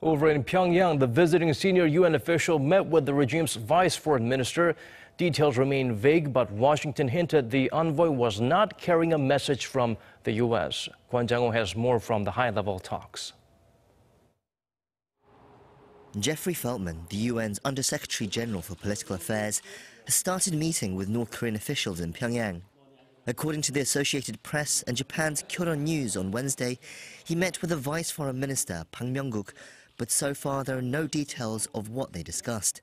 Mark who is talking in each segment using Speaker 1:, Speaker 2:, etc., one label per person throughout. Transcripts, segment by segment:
Speaker 1: Over in Pyongyang, the visiting senior UN official met with the regime's vice foreign minister. Details remain vague, but Washington hinted the envoy was not carrying a message from the U.S. Kwon Jang-ho has more from the high-level talks.
Speaker 2: Jeffrey Feltman, the UN's Under-Secretary General for Political Affairs, has started meeting with North Korean officials in Pyongyang. According to the Associated Press and Japan's Kyodo News on Wednesday, he met with the Vice Foreign Minister, Pak Myong-guk, but so far there are no details of what they discussed.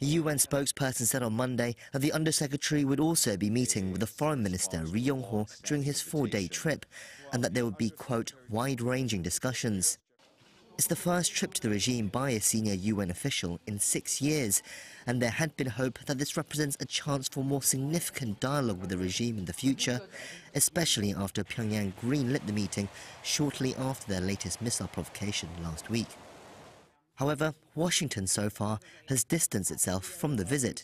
Speaker 2: The UN spokesperson said on Monday that the Undersecretary would also be meeting with the Foreign Minister, Ri Yong-ho, during his 4-day trip, and that there would be, quote, wide-ranging discussions. It's the first trip to the regime by a senior UN official in 6 years, and there had been hope that this represents a chance for more significant dialogue with the regime in the future, especially after Pyongyang greenlit the meeting shortly after their latest missile provocation last week. However, Washington so far has distanced itself from the visit.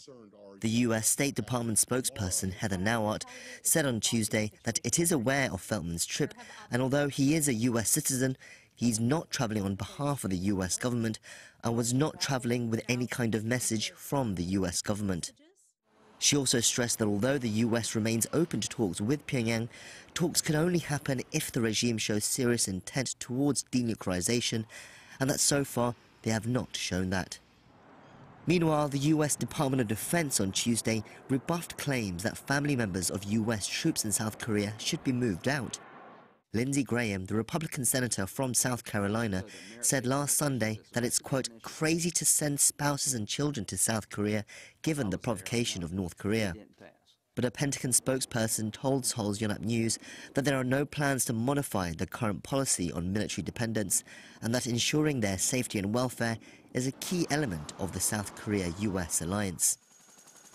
Speaker 2: The US State Department spokesperson Heather Nauert said on Tuesday that it is aware of Feltman's trip, and although he is a US citizen, he's not traveling on behalf of the US government and was not traveling with any kind of message from the US government. She also stressed that although the US remains open to talks with Pyongyang, talks can only happen if the regime shows serious intent towards denuclearization, and that so far they have not shown that. Meanwhile, the US Department of Defense on Tuesday rebuffed claims that family members of US troops in South Korea should be moved out. Lindsey Graham, the Republican senator from South Carolina, said last Sunday that it's, quote, crazy to send spouses and children to South Korea given the provocation of North Korea. But a Pentagon spokesperson told Seoul's Yonhap News that there are no plans to modify the current policy on military dependence and that ensuring their safety and welfare is a key element of the South Korea-US alliance.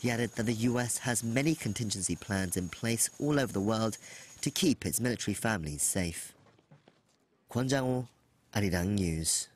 Speaker 2: He added that the US has many contingency plans in place all over the world to keep its military families safe. Kwon Jang-ho, Arirang News.